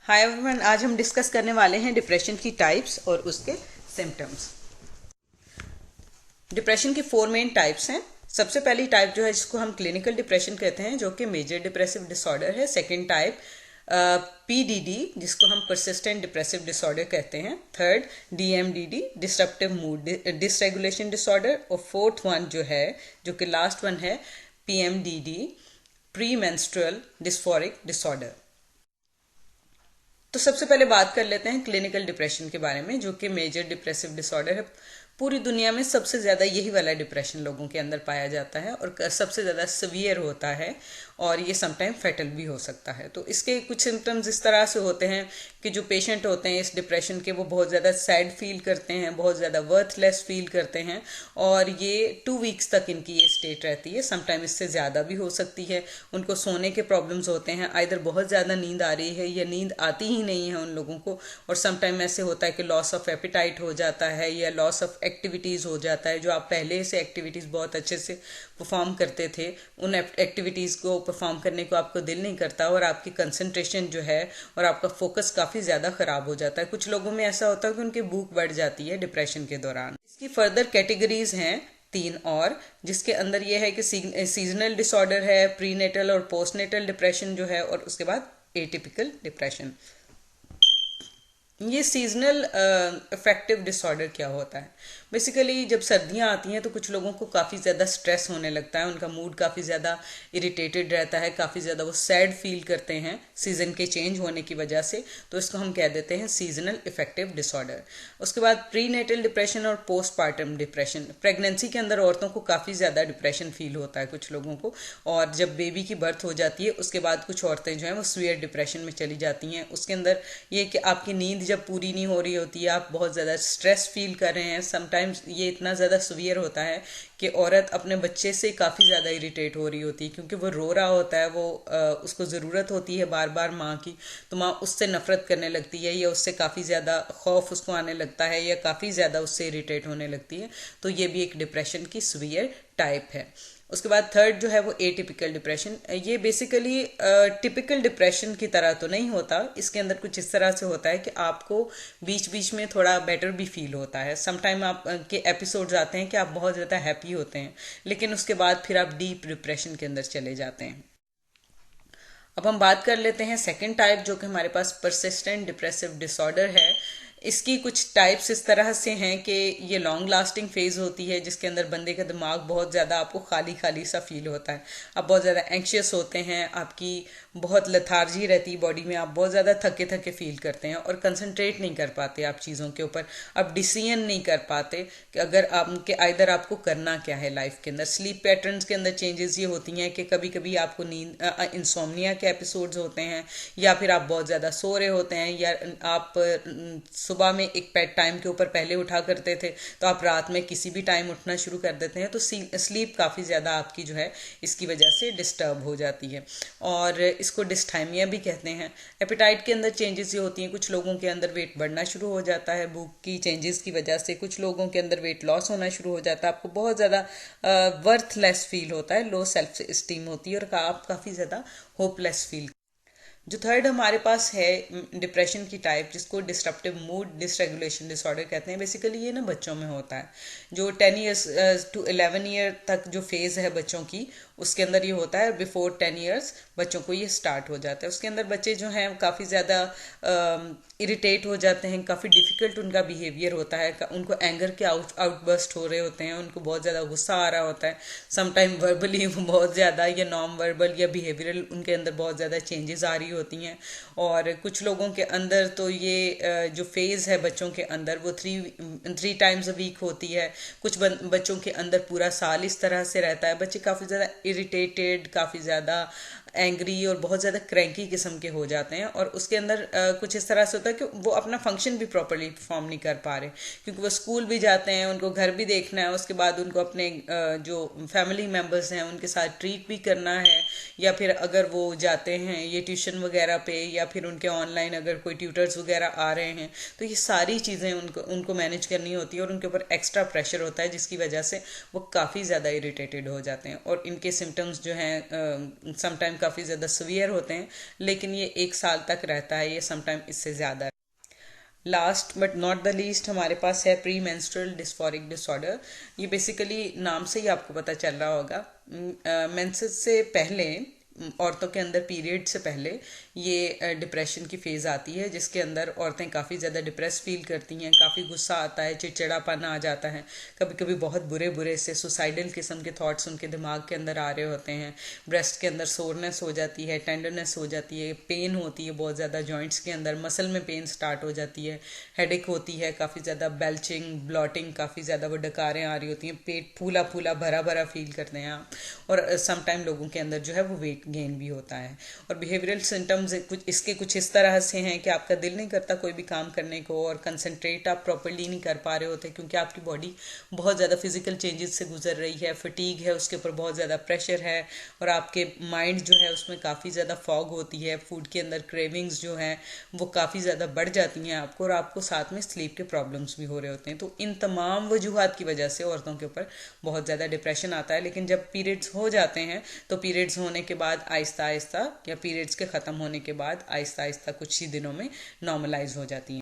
Hi everyone, आज हम discuss करने वाले हैं डिप्रेशन की टाइप्स और उसके सिम्टम्स। डिप्रेशन की 4 मेन टाइप्स हैं। सबसे पहली टाइप जो है जिसको हम क्लिनिकल डिप्रेशन कहते हैं, जो कि मेजर डिप्रेसिव डिसऑर्डर है। सेकंड टाइप पीडीडी, जिसको हम परसिस्टेंट डिप्रेसिव डिसऑर्डर कहते हैं। Third DMDD, disruptive mood dysregulation disorder. और फोर्थ वन जो है, जो कि लास्ट वन है, PMDD, premenstrual dysphoric disorder. तो सबसे पहले बात कर लेते हैं क्लिनिकल डिप्रेशन के बारे में, जो कि मेजर डिप्रेसिव डिसऑर्डर है। पूरी दुनिया में सबसे ज़्यादा यही वाला डिप्रेशन लोगों के अंदर पाया जाता है और सबसे ज़्यादा सीवियर होता है, और ये समटाइम फैटल भी हो सकता है। तो इसके कुछ सिम्टम्स इस तरह से होते हैं कि जो पेशेंट होते हैं इस डिप्रेशन के, वो बहुत ज़्यादा सैड फील करते हैं, बहुत ज़्यादा वर्थलेस फील करते हैं, और ये 2 वीक्स तक इनकी ये स्टेट रहती है। समटाइम इससे ज़्यादा भी हो सकती है। उनको सोने के प्रॉब्लम्स होते हैं, आइदर बहुत ज़्यादा नींद आ रही है या नींद आती ही नहीं है उन लोगों को। और समटाइम ऐसे होता है कि लॉस ऑफ एपिटाइट हो जाता है या लॉस ऑफ एक्टिविटीज़ हो जाता है। जो आप पहले से एक्टिविटीज़ बहुत अच्छे से परफॉर्म करते थे, उन एक्टिविटीज़ को परफॉर्म करने को आपको दिल नहीं करता, और आपकी कंसंट्रेशन जो है और आपका फोकस काफ़ी ज़्यादा ख़राब हो जाता है। कुछ लोगों में ऐसा होता है कि उनकी भूख बढ़ जाती है डिप्रेशन के दौरान। इसकी फर्दर कैटेगरीज हैं 3 और, जिसके अंदर ये है कि सीजनल डिसऑर्डर है, प्रीनेटल और पोस्टनेटल डिप्रेशन जो है, और उसके बाद एटिपिकल डिप्रेशन। ये सीजनल अफेक्टिव डिसऑर्डर क्या होता है? बेसिकली जब सर्दियाँ आती हैं तो कुछ लोगों को काफ़ी ज़्यादा स्ट्रेस होने लगता है, उनका मूड काफ़ी ज़्यादा इरिटेटेड रहता है, काफ़ी ज़्यादा वो सैड फील करते हैं सीज़न के चेंज होने की वजह से। तो इसको हम कह देते हैं सीजनल इफेक्टिव डिसऑर्डर। उसके बाद प्रीनेटल डिप्रेशन और पोस्टपार्टम डिप्रेशन। प्रेगनेंसी के अंदर औरतों को काफ़ी ज़्यादा डिप्रेशन फील होता है कुछ लोगों को, और जब बेबी की बर्थ हो जाती है उसके बाद कुछ औरतें जो हैं वो सीवियर डिप्रेशन में चली जाती हैं। उसके अंदर ये कि आपकी नींद जब पूरी नहीं हो रही होती है, आप बहुत ज़्यादा स्ट्रेस फील कर रहे हैं। समटाइम्स ये इतना ज़्यादा सीवियर होता है कि औरत अपने बच्चे से काफ़ी ज़्यादा इरिटेट हो रही होती है, क्योंकि वो रो रहा होता है, वो उसको ज़रूरत होती है बार बार माँ की, तो माँ उससे नफरत करने लगती है, या उससे काफ़ी ज़्यादा खौफ उसको आने लगता है, या काफ़ी ज़्यादा उससे इरिटेट होने लगती है। तो ये भी एक डिप्रेशन की सीवियर टाइप है। उसके बाद थर्ड जो है वो एटिपिकल डिप्रेशन। ये बेसिकली टिपिकल डिप्रेशन की तरह तो नहीं होता। इसके अंदर कुछ इस तरह से होता है कि आपको बीच बीच में थोड़ा बेटर भी फील होता है। समटाइम आप के एपिसोड्स आते हैं कि आप बहुत ज़्यादा हैप्पी होते हैं, लेकिन उसके बाद फिर आप डीप डिप्रेशन के अंदर चले जाते हैं। अब हम बात कर लेते हैं सेकंड टाइप, जो कि हमारे पास परसिस्टेंट डिप्रेसिव डिसऑर्डर है। इसकी कुछ टाइप्स इस तरह से हैं कि ये लॉन्ग लास्टिंग फेज होती है, जिसके अंदर बंदे का दिमाग बहुत ज़्यादा आपको खाली खाली सा फील होता है। आप बहुत ज़्यादा एंक्शियस होते हैं, आपकी बहुत लथार्जी रहती है बॉडी में, आप बहुत ज़्यादा थके थके फील करते हैं और कंसंट्रेट नहीं कर पाते आप चीज़ों के ऊपर। आप डिसीजन नहीं कर पाते कि अगर आपके आइदर आपको करना क्या है लाइफ के अंदर। स्लीप पैटर्न्स के अंदर चेंजेस ये होती हैं कि कभी कभी आपको नींद इंसोम्निया के एपिसोड्स होते हैं, या फिर आप बहुत ज़्यादा सो रहे होते हैं, या आप सुबह में एक पेट टाइम के ऊपर पहले उठा करते थे तो आप रात में किसी भी टाइम उठना शुरू कर देते हैं। तो स्लीप काफ़ी ज़्यादा आपकी जो है इसकी वजह से डिस्टर्ब हो जाती है, और इसको डिस्थाइमिया भी कहते हैं। एपिटाइट के अंदर चेंजेस ये होती हैं, कुछ लोगों के अंदर वेट बढ़ना शुरू हो जाता है भूख की चेंजेस की वजह से, कुछ लोगों के अंदर वेट लॉस होना शुरू हो जाता है, आपको बहुत ज़्यादा वर्थलेस फील होता है, लो सेल्फ स्टीम होती है, और आप काफ़ी ज़्यादा होपलेस फील। जो थर्ड हमारे पास है डिप्रेशन की टाइप, जिसको डिस्ट्रप्टिव मूड डिसरेगुलेशन डिसऑर्डर कहते हैं। बेसिकली ये ना बच्चों में होता है, जो 10 ईयर्स टू 11 ईयर तक जो फेज है बच्चों की, उसके अंदर ये होता है। बिफोर 10 ईयर्स बच्चों को ये स्टार्ट हो जाता है। उसके अंदर बच्चे जो हैं काफ़ी ज़्यादा इरिटेट हो जाते हैं, काफ़ी डिफिकल्ट उनका बिहेवियर होता है, उनको एंगर के आउटबर्स्ट हो रहे होते हैं, उनको बहुत ज़्यादा गुस्सा आ रहा होता है। समटाइम वर्बली बहुत ज़्यादा, या नॉन वर्बल या बिहेवियरल उनके अंदर बहुत ज़्यादा चेंजेस आ रही होती हैं। और कुछ लोगों के अंदर तो ये जो फेज़ है बच्चों के अंदर वो 3 टाइम्स अ वीक होती है। कुछ बच्चों के अंदर पूरा साल इस तरह से रहता है। बच्चे काफ़ी ज़्यादा इरिटेटेड, काफ़ी ज़्यादा एंग्री और बहुत ज़्यादा क्रैंकी किस्म के हो जाते हैं, और उसके अंदर कुछ इस तरह से होता है कि वो अपना फंक्शन भी प्रॉपरली परफॉर्म नहीं कर पा रहे, क्योंकि वो स्कूल भी जाते हैं, उनको घर भी देखना है, उसके बाद उनको अपने जो फैमिली मेम्बर्स हैं उनके साथ ट्रीट भी करना है, या फिर अगर वो जाते हैं ये ट्यूशन वगैरह पे, या फिर उनके ऑनलाइन अगर कोई ट्यूटर्स वगैरह आ रहे हैं, तो ये सारी चीज़ें उनको मैनेज करनी होती है, और उनके ऊपर एक्स्ट्रा प्रेशर होता है, जिसकी वजह से वो काफ़ी ज़्यादा इरिटेटेड हो जाते हैं। और इनके सिम्टम्स जो हैं समटाइम काफ़ी ज़्यादा सीवियर होते हैं, लेकिन ये 1 साल तक रहता है, ये समटाइम इससे ज़्यादा। Last but not the least हमारे पास है प्री मेंस्ट्रुअल डिस्फोरिक डिसऑर्डर। ये बेसिकली नाम से ही आपको पता चल रहा होगा, मेंसेस से पहले, औरतों के अंदर पीरियड से पहले ये डिप्रेशन की फेज़ आती है, जिसके अंदर औरतें काफ़ी ज़्यादा डिप्रेस फील करती हैं, काफ़ी गुस्सा आता है, चिड़चिड़ापन आ जाता है, कभी कभी बहुत बुरे बुरे से सुसाइडल किस्म के थॉट्स उनके दिमाग के अंदर आ रहे होते हैं, ब्रेस्ट के अंदर सोरनेस हो जाती है, टेंडरनेस हो जाती है, पेन होती है बहुत ज़्यादा जॉइंट्स के अंदर, मसल में पेन स्टार्ट हो जाती है, हेडेक होती है, काफ़ी ज़्यादा बेल्चिंग, ब्लॉटिंग, काफ़ी ज़्यादा वो डकारें आ रही होती हैं, पेट फूला फूला भरा भरा फील करते हैं आप, और समटाइम लोगों के अंदर जो है वो वेट गेन भी होता है। और बिहेवियरल सिम्टम्स कुछ इस तरह से हैं कि आपका दिल नहीं करता कोई भी काम करने को, और कंसंट्रेट आप प्रॉपरली नहीं कर पा रहे होते, क्योंकि आपकी बॉडी बहुत ज़्यादा फिजिकल चेंजेस से गुजर रही है, फटीग है, उसके ऊपर बहुत ज़्यादा प्रेशर है, और आपके माइंड जो है उसमें काफ़ी ज़्यादा फॉग होती है, फूड के अंदर क्रेविंग्स जो हैं वो काफ़ी ज़्यादा बढ़ जाती हैं आपको, और आपको साथ में स्लीप के प्रॉब्लम्स भी हो रहे होते हैं। तो इन तमाम वजूहात की वजह से औरतों के ऊपर बहुत ज़्यादा डिप्रेशन आता है। लेकिन जब पीरियड्स हो जाते हैं तो पीरियड्स होने के बाद आहिस्ता आहिस्ता, या पीरियड्स के ख़त्म होने के बाद आहिस्ता आहिस्ता कुछ ही दिनों में नॉर्मलाइज हो जाती हैं।